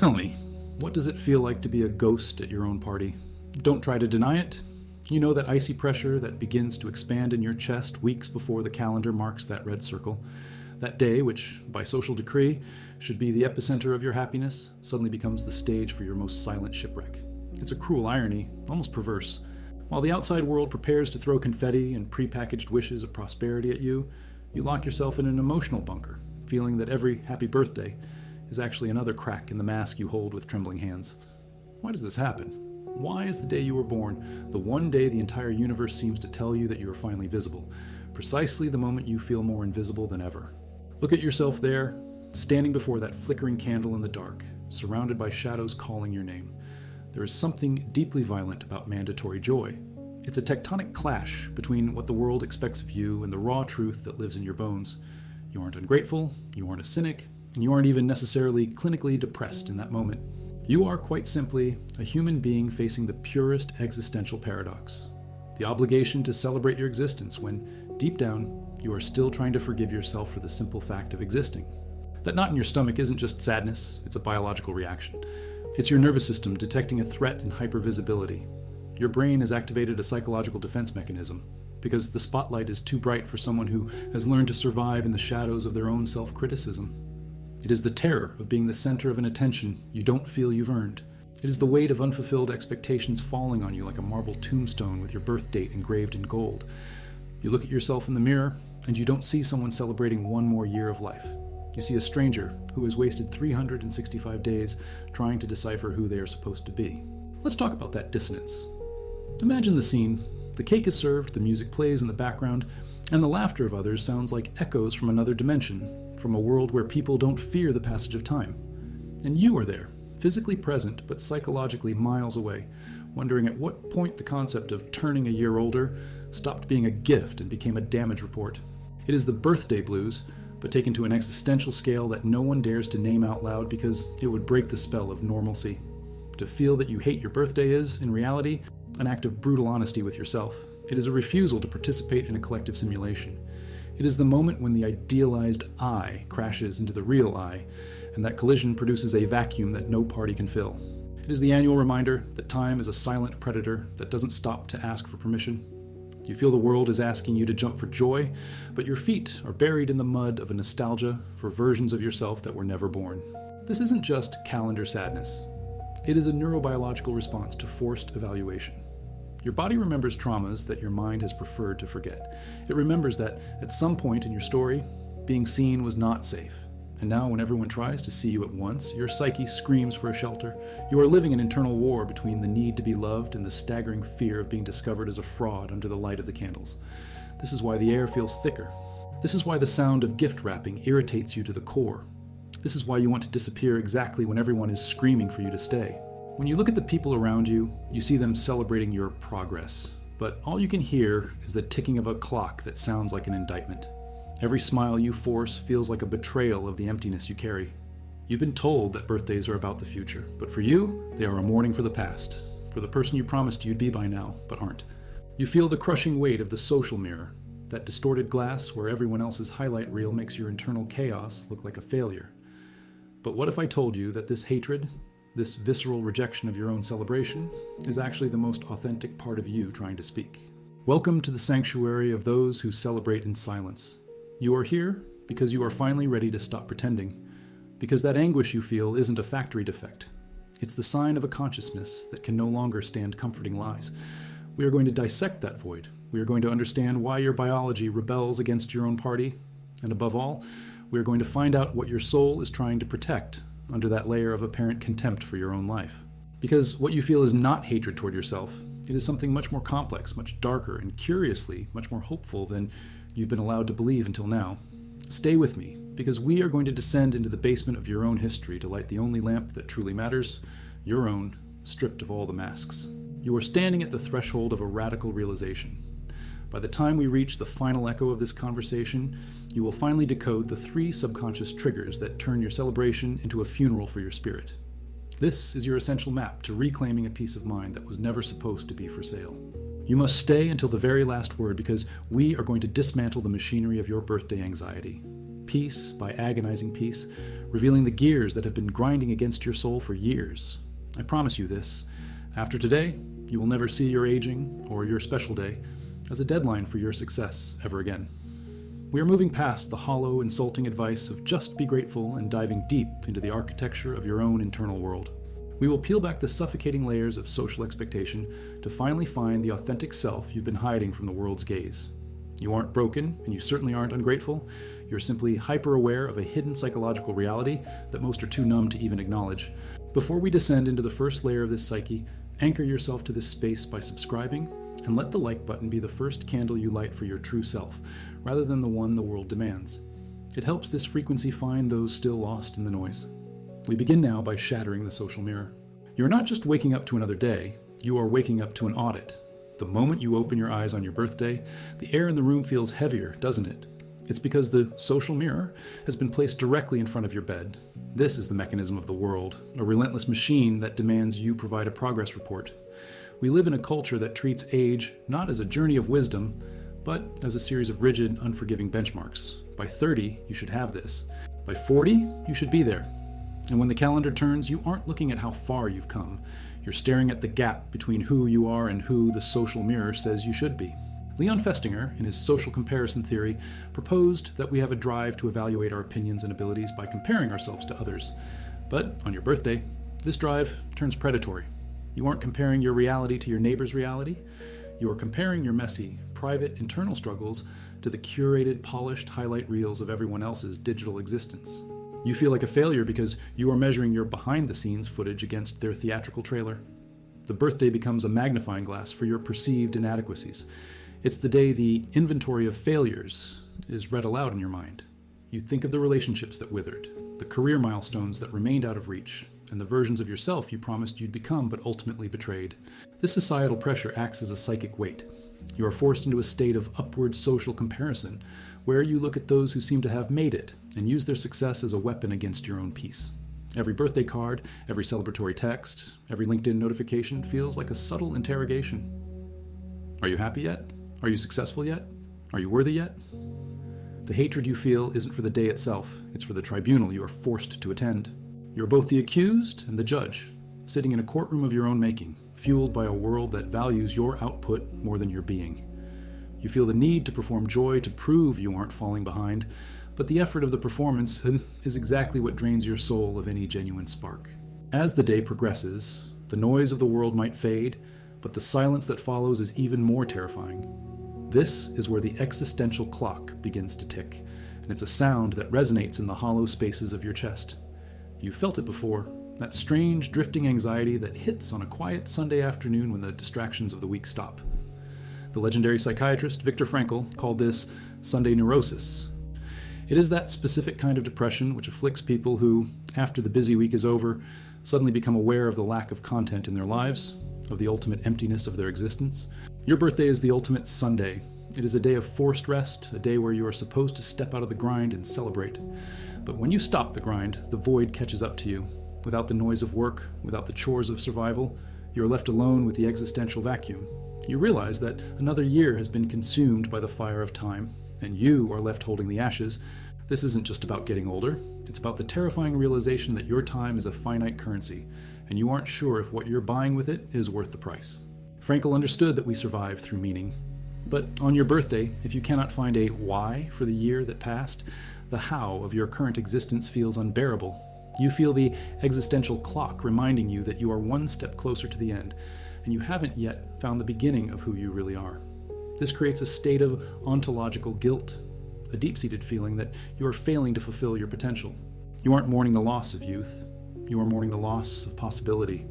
Tell me, what does it feel like to be a ghost at your own party? Don't try to deny it. You know that icy pressure that begins to expand in your chest weeks before the calendar marks that red circle. That day, which, by social decree, should be the epicenter of your happiness, suddenly becomes the stage for your most silent shipwreck. It's a cruel irony, almost perverse. While the outside world prepares to throw confetti and prepackaged wishes of prosperity at you, you lock yourself in an emotional bunker, feeling that every happy birthday is actually another crack in the mask you hold with trembling hands. Why does this happen? Why is the day you were born the one day the entire universe seems to tell you that you are finally visible, precisely the moment you feel more invisible than ever? Look at yourself there, standing before that flickering candle in the dark, surrounded by shadows calling your name. There is something deeply violent about mandatory joy. It's a tectonic clash between what the world expects of you and the raw truth that lives in your bones. You aren't ungrateful, you aren't a cynic, and you aren't even necessarily clinically depressed in that moment. You are quite simply a human being facing the purest existential paradox. The obligation to celebrate your existence when, deep down, you are still trying to forgive yourself for the simple fact of existing. That knot in your stomach isn't just sadness, it's a biological reaction. It's your nervous system detecting a threat in hypervisibility. Your brain has activated a psychological defense mechanism because the spotlight is too bright for someone who has learned to survive in the shadows of their own self-criticism. It is the terror of being the center of an attention you don't feel you've earned. It is the weight of unfulfilled expectations falling on you like a marble tombstone with your birth date engraved in gold. You look at yourself in the mirror, and you don't see someone celebrating one more year of life. You see a stranger who has wasted 365 days trying to decipher who they are supposed to be. Let's talk about that dissonance. Imagine the scene. The cake is served, the music plays in the background, and the laughter of others sounds like echoes from another dimension, from a world where people don't fear the passage of time. And you are there, physically present but psychologically miles away, wondering at what point the concept of turning a year older stopped being a gift and became a damage report. It is the birthday blues, but taken to an existential scale that no one dares to name out loud because it would break the spell of normalcy. To feel that you hate your birthday is, in reality, an act of brutal honesty with yourself. It is a refusal to participate in a collective simulation. It is the moment when the idealized I crashes into the real I, and that collision produces a vacuum that no party can fill. It is the annual reminder that time is a silent predator that doesn't stop to ask for permission. You feel the world is asking you to jump for joy, but your feet are buried in the mud of a nostalgia for versions of yourself that were never born. This isn't just calendar sadness. It is a neurobiological response to forced evaluation. Your body remembers traumas that your mind has preferred to forget. It remembers that at some point in your story, being seen was not safe. And now when everyone tries to see you at once, your psyche screams for a shelter. You are living an internal war between the need to be loved and the staggering fear of being discovered as a fraud under the light of the candles. This is why the air feels thicker. This is why the sound of gift wrapping irritates you to the core. This is why you want to disappear exactly when everyone is screaming for you to stay. When you look at the people around you, you see them celebrating your progress. But all you can hear is the ticking of a clock that sounds like an indictment. Every smile you force feels like a betrayal of the emptiness you carry. You've been told that birthdays are about the future, but for you, they are a mourning for the past, for the person you promised you'd be by now, but aren't. You feel the crushing weight of the social mirror, that distorted glass where everyone else's highlight reel makes your internal chaos look like a failure. But what if I told you that this hatred, this visceral rejection of your own celebration, is actually the most authentic part of you trying to speak? Welcome to the sanctuary of those who celebrate in silence. You are here because you are finally ready to stop pretending, because that anguish you feel isn't a factory defect. It's the sign of a consciousness that can no longer stand comforting lies. We are going to dissect that void. We are going to understand why your biology rebels against your own party, and above all, we are going to find out what your soul is trying to protect under that layer of apparent contempt for your own life. Because what you feel is not hatred toward yourself. It is something much more complex, much darker, and curiously, much more hopeful than you've been allowed to believe until now. Stay with me, because we are going to descend into the basement of your own history to light the only lamp that truly matters, your own, stripped of all the masks. You are standing at the threshold of a radical realization. By the time we reach the final echo of this conversation, you will finally decode the 3 subconscious triggers that turn your celebration into a funeral for your spirit. This is your essential map to reclaiming a peace of mind that was never supposed to be for sale. You must stay until the very last word because we are going to dismantle the machinery of your birthday anxiety. Piece by agonizing piece, revealing the gears that have been grinding against your soul for years. I promise you this. After today, you will never see your aging or your special day as a deadline for your success ever again. We are moving past the hollow, insulting advice of just be grateful and diving deep into the architecture of your own internal world. We will peel back the suffocating layers of social expectation to finally find the authentic self you've been hiding from the world's gaze. You aren't broken, and you certainly aren't ungrateful. You're simply hyper-aware of a hidden psychological reality that most are too numb to even acknowledge. Before we descend into the first layer of this psyche, anchor yourself to this space by subscribing, and let the like button be the first candle you light for your true self, rather than the one the world demands. It helps this frequency find those still lost in the noise. We begin now by shattering the social mirror. You're not just waking up to another day, you are waking up to an audit. The moment you open your eyes on your birthday, the air in the room feels heavier, doesn't it? It's because the social mirror has been placed directly in front of your bed. This is the mechanism of the world, a relentless machine that demands you provide a progress report. We live in a culture that treats age not as a journey of wisdom, but as a series of rigid, unforgiving benchmarks. By 30, you should have this. By 40, you should be there. And when the calendar turns, you aren't looking at how far you've come. You're staring at the gap between who you are and who the social mirror says you should be. Leon Festinger, in his social comparison theory, proposed that we have a drive to evaluate our opinions and abilities by comparing ourselves to others. But on your birthday, this drive turns predatory. You aren't comparing your reality to your neighbor's reality. You are comparing your messy, private, internal struggles to the curated, polished highlight reels of everyone else's digital existence. You feel like a failure because you are measuring your behind-the-scenes footage against their theatrical trailer. The birthday becomes a magnifying glass for your perceived inadequacies. It's the day the inventory of failures is read aloud in your mind. You think of the relationships that withered, the career milestones that remained out of reach, and the versions of yourself you promised you'd become but ultimately betrayed. This societal pressure acts as a psychic weight. You are forced into a state of upward social comparison, where you look at those who seem to have made it and use their success as a weapon against your own peace. Every birthday card, every celebratory text, every LinkedIn notification feels like a subtle interrogation. Are you happy yet? Are you successful yet? Are you worthy yet? The hatred you feel isn't for the day itself, it's for the tribunal you are forced to attend. You're both the accused and the judge, sitting in a courtroom of your own making, fueled by a world that values your output more than your being. You feel the need to perform joy to prove you aren't falling behind, but the effort of the performance is exactly what drains your soul of any genuine spark. As the day progresses, the noise of the world might fade, but the silence that follows is even more terrifying. This is where the existential clock begins to tick, and it's a sound that resonates in the hollow spaces of your chest. You've felt it before, that strange, drifting anxiety that hits on a quiet Sunday afternoon when the distractions of the week stop. The legendary psychiatrist Viktor Frankl called this Sunday neurosis. It is that specific kind of depression which afflicts people who, after the busy week is over, suddenly become aware of the lack of content in their lives, of the ultimate emptiness of their existence. Your birthday is the ultimate Sunday. It is a day of forced rest, a day where you are supposed to step out of the grind and celebrate. But when you stop the grind, the void catches up to you. Without the noise of work, without the chores of survival, you are left alone with the existential vacuum. You realize that another year has been consumed by the fire of time, and you are left holding the ashes. This isn't just about getting older, it's about the terrifying realization that your time is a finite currency, and you aren't sure if what you're buying with it is worth the price. Frankl understood that we survive through meaning. But on your birthday, if you cannot find a why for the year that passed, the how of your current existence feels unbearable. You feel the existential clock reminding you that you are one step closer to the end, and you haven't yet found the beginning of who you really are. This creates a state of ontological guilt, a deep-seated feeling that you are failing to fulfill your potential. You aren't mourning the loss of youth, you are mourning the loss of possibility.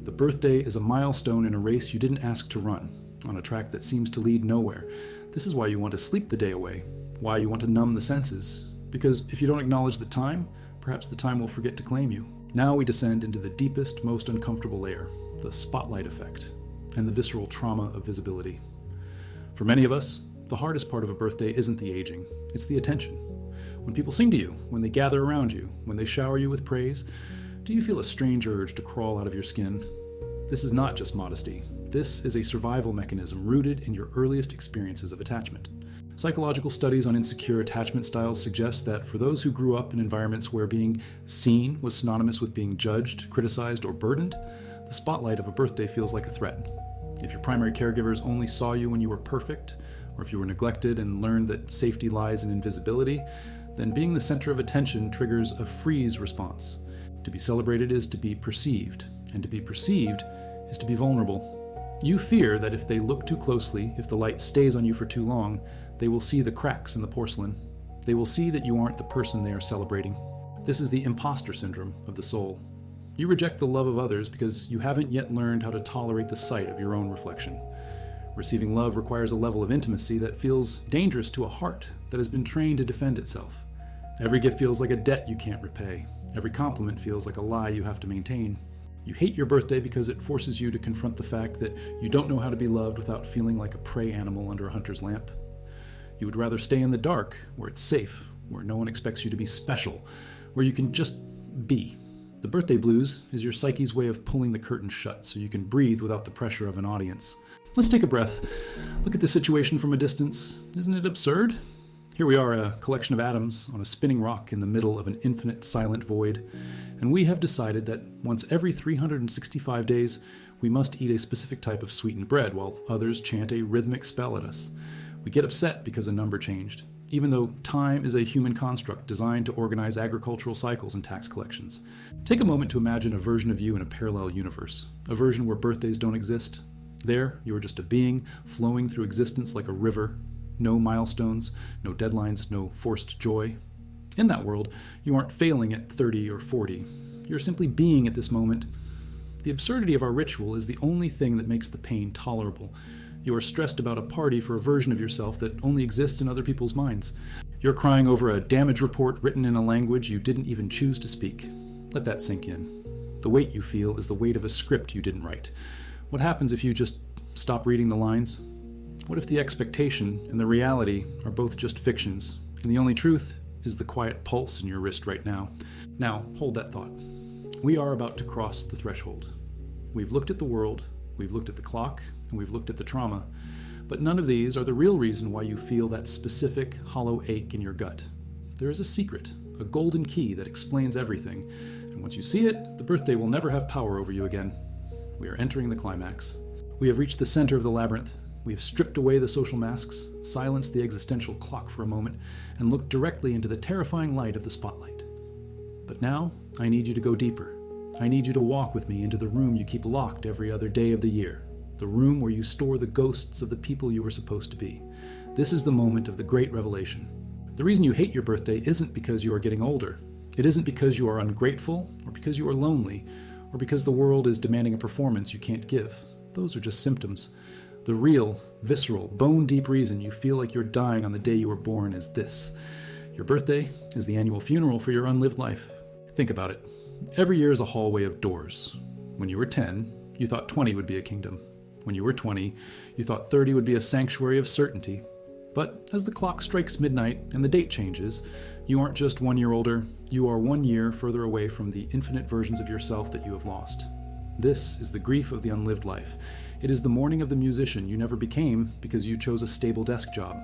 The birthday is a milestone in a race you didn't ask to run, on a track that seems to lead nowhere. This is why you want to sleep the day away, why you want to numb the senses, because if you don't acknowledge the time, perhaps the time will forget to claim you. Now we descend into the deepest, most uncomfortable layer, the spotlight effect, and the visceral trauma of visibility. For many of us, the hardest part of a birthday isn't the aging, it's the attention. When people sing to you, when they gather around you, when they shower you with praise, do you feel a strange urge to crawl out of your skin? This is not just modesty. This is a survival mechanism rooted in your earliest experiences of attachment. Psychological studies on insecure attachment styles suggest that for those who grew up in environments where being seen was synonymous with being judged, criticized, or burdened, the spotlight of a birthday feels like a threat. If your primary caregivers only saw you when you were perfect, or if you were neglected and learned that safety lies in invisibility, then being the center of attention triggers a freeze response. To be celebrated is to be perceived, and to be perceived is to be vulnerable. You fear that if they look too closely, if the light stays on you for too long, they will see the cracks in the porcelain. They will see that you aren't the person they are celebrating. This is the imposter syndrome of the soul. You reject the love of others because you haven't yet learned how to tolerate the sight of your own reflection. Receiving love requires a level of intimacy that feels dangerous to a heart that has been trained to defend itself. Every gift feels like a debt you can't repay. Every compliment feels like a lie you have to maintain. You hate your birthday because it forces you to confront the fact that you don't know how to be loved without feeling like a prey animal under a hunter's lamp. You would rather stay in the dark, where it's safe, where no one expects you to be special, where you can just be. The birthday blues is your psyche's way of pulling the curtain shut so you can breathe without the pressure of an audience. Let's take a breath. Look at the situation from a distance. Isn't it absurd? Here we are, a collection of atoms on a spinning rock in the middle of an infinite silent void, and we have decided that once every 365 days, we must eat a specific type of sweetened bread while others chant a rhythmic spell at us. We get upset because a number changed, even though time is a human construct designed to organize agricultural cycles and tax collections. Take a moment to imagine a version of you in a parallel universe, a version where birthdays don't exist. There, you are just a being flowing through existence like a river. No milestones, no deadlines, no forced joy. In that world, you aren't failing at 30 or 40. You're simply being at this moment. The absurdity of our ritual is the only thing that makes the pain tolerable. You are stressed about a party for a version of yourself that only exists in other people's minds. You're crying over a damage report written in a language you didn't even choose to speak. Let that sink in. The weight you feel is the weight of a script you didn't write. What happens if you just stop reading the lines? What if the expectation and the reality are both just fictions, and the only truth is the quiet pulse in your wrist right now? Now, hold that thought. We are about to cross the threshold. We've looked at the world, we've looked at the clock, and we've looked at the trauma, but none of these are the real reason why you feel that specific hollow ache in your gut. There is a secret, a golden key that explains everything, and once you see it, the birthday will never have power over you again. We are entering the climax. We have reached the center of the labyrinth. We have stripped away the social masks, silenced the existential clock for a moment, and looked directly into the terrifying light of the spotlight. But now, I need you to go deeper. I need you to walk with me into the room you keep locked every other day of the year, the room where you store the ghosts of the people you were supposed to be. This is the moment of the great revelation. The reason you hate your birthday isn't because you are getting older. It isn't because you are ungrateful, or because you are lonely, or because the world is demanding a performance you can't give. Those are just symptoms. The real, visceral, bone-deep reason you feel like you're dying on the day you were born is this. Your birthday is the annual funeral for your unlived life. Think about it. Every year is a hallway of doors. When you were 10, you thought 20 would be a kingdom. When you were 20, you thought 30 would be a sanctuary of certainty. But as the clock strikes midnight and the date changes, you aren't just 1 year older, you are 1 year further away from the infinite versions of yourself that you have lost. This is the grief of the unlived life. It is the mourning of the musician you never became because you chose a stable desk job.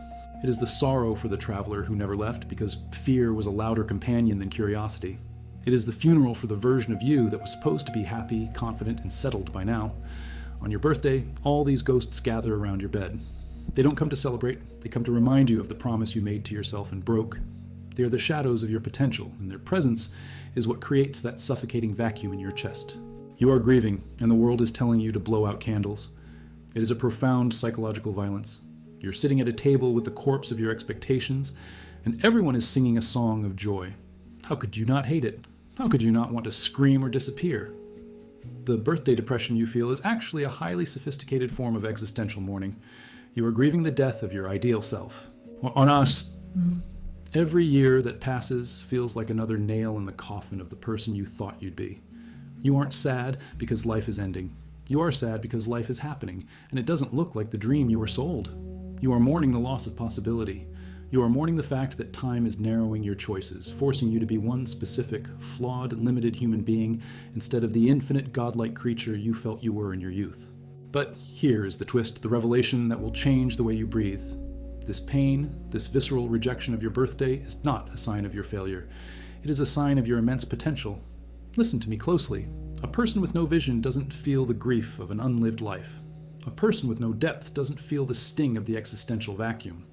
It is the sorrow for the traveler who never left because fear was a louder companion than curiosity. It is the funeral for the version of you that was supposed to be happy, confident, and settled by now. On your birthday, all these ghosts gather around your bed. They don't come to celebrate, they come to remind you of the promise you made to yourself and broke. They are the shadows of your potential, and their presence is what creates that suffocating vacuum in your chest. You are grieving, and the world is telling you to blow out candles. It is a profound psychological violence. You're sitting at a table with the corpse of your expectations, and everyone is singing a song of joy. How could you not hate it? How could you not want to scream or disappear? The birthday depression you feel is actually a highly sophisticated form of existential mourning. You are grieving the death of your ideal self. On us, every year that passes feels like another nail in the coffin of the person you thought you'd be. You aren't sad because life is ending. You are sad because life is happening, and it doesn't look like the dream you were sold. You are mourning the loss of possibility. You are mourning the fact that time is narrowing your choices, forcing you to be one specific, flawed, limited human being instead of the infinite godlike creature you felt you were in your youth. But here is the twist, the revelation that will change the way you breathe. This pain, this visceral rejection of your birthday, is not a sign of your failure. It is a sign of your immense potential. Listen to me closely. A person with no vision doesn't feel the grief of an unlived life. A person with no depth doesn't feel the sting of the existential vacuum.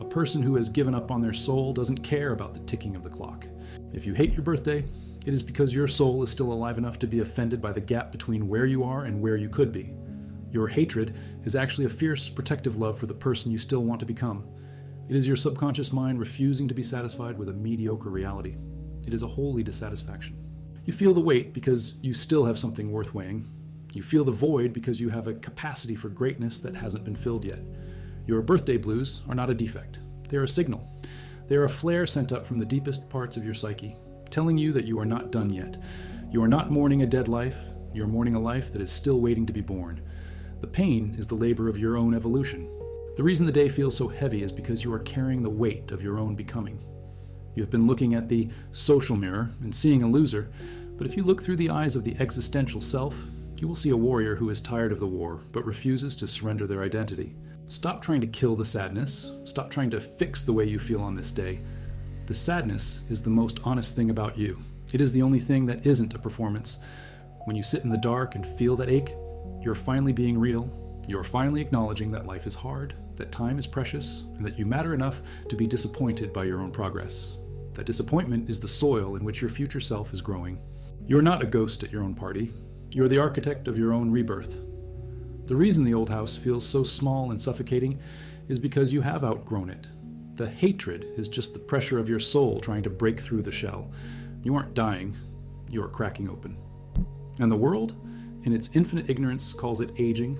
A person who has given up on their soul doesn't care about the ticking of the clock. If you hate your birthday, it is because your soul is still alive enough to be offended by the gap between where you are and where you could be. Your hatred is actually a fierce, protective love for the person you still want to become. It is your subconscious mind refusing to be satisfied with a mediocre reality. It is a holy dissatisfaction. You feel the weight because you still have something worth weighing. You feel the void because you have a capacity for greatness that hasn't been filled yet. Your birthday blues are not a defect. They are a signal. They are a flare sent up from the deepest parts of your psyche, telling you that you are not done yet. You are not mourning a dead life. You are mourning a life that is still waiting to be born. The pain is the labor of your own evolution. The reason the day feels so heavy is because you are carrying the weight of your own becoming. You have been looking at the social mirror and seeing a loser, but if you look through the eyes of the existential self, you will see a warrior who is tired of the war but refuses to surrender their identity. Stop trying to kill the sadness. Stop trying to fix the way you feel on this day. The sadness is the most honest thing about you. It is the only thing that isn't a performance. When you sit in the dark and feel that ache, you're finally being real. You're finally acknowledging that life is hard, that time is precious, and that you matter enough to be disappointed by your own progress. That disappointment is the soil in which your future self is growing. You're not a ghost at your own party. You're the architect of your own rebirth. The reason the old house feels so small and suffocating is because you have outgrown it. The hatred is just the pressure of your soul trying to break through the shell. You aren't dying, you are cracking open. And the world, in its infinite ignorance, calls it aging,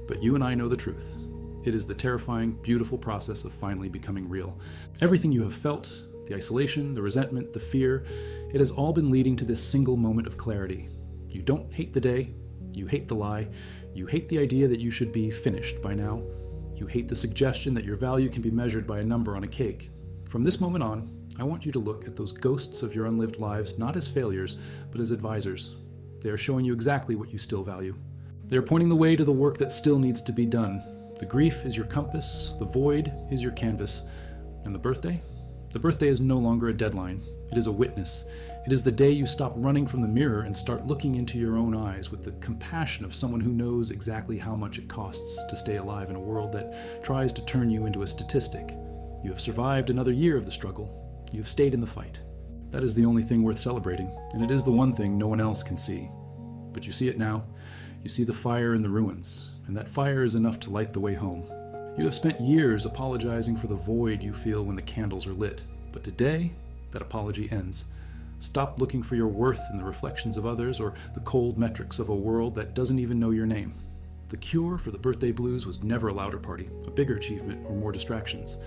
but you and I know the truth. It is the terrifying, beautiful process of finally becoming real. Everything you have felt, the isolation, the resentment, the fear, it has all been leading to this single moment of clarity. You don't hate the day, you hate the lie, you hate the idea that you should be finished by now. You hate the suggestion that your value can be measured by a number on a cake. From this moment on, I want you to look at those ghosts of your unlived lives not as failures, but as advisors. They are showing you exactly what you still value. They are pointing the way to the work that still needs to be done. The grief is your compass, the void is your canvas, and the birthday? The birthday is no longer a deadline. It is a witness. It is the day you stop running from the mirror and start looking into your own eyes with the compassion of someone who knows exactly how much it costs to stay alive in a world that tries to turn you into a statistic. You have survived another year of the struggle. You have stayed in the fight. That is the only thing worth celebrating, and it is the one thing no one else can see. But you see it now. You see the fire in the ruins, and that fire is enough to light the way home. You have spent years apologizing for the void you feel when the candles are lit, but today, that apology ends. Stop looking for your worth in the reflections of others or the cold metrics of a world that doesn't even know your name. The cure for the birthday blues was never a louder party, a bigger achievement, or more distractions.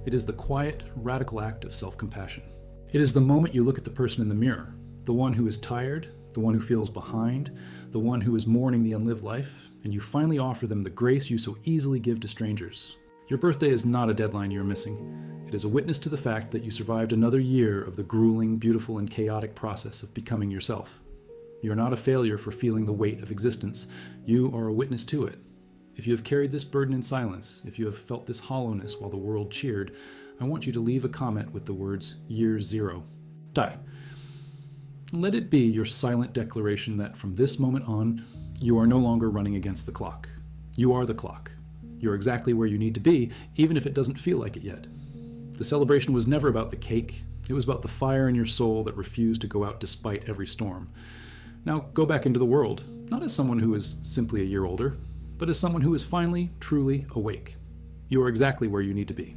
It is the quiet, radical act of self-compassion. It is the moment you look at the person in the mirror, the one who is tired, the one who feels behind, the one who is mourning the unlived life, and you finally offer them the grace you so easily give to strangers. Your birthday is not a deadline you're missing. It is a witness to the fact that you survived another year of the grueling, beautiful, and chaotic process of becoming yourself. You are not a failure for feeling the weight of existence. You are a witness to it. If you have carried this burden in silence, if you have felt this hollowness while the world cheered, I want you to leave a comment with the words, Year Zero. Die. Let it be your silent declaration that from this moment on, you are no longer running against the clock. You are the clock. You're exactly where you need to be, even if it doesn't feel like it yet. The celebration was never about the cake. It was about the fire in your soul that refused to go out despite every storm. Now go back into the world, not as someone who is simply a year older, but as someone who is finally, truly awake. You are exactly where you need to be.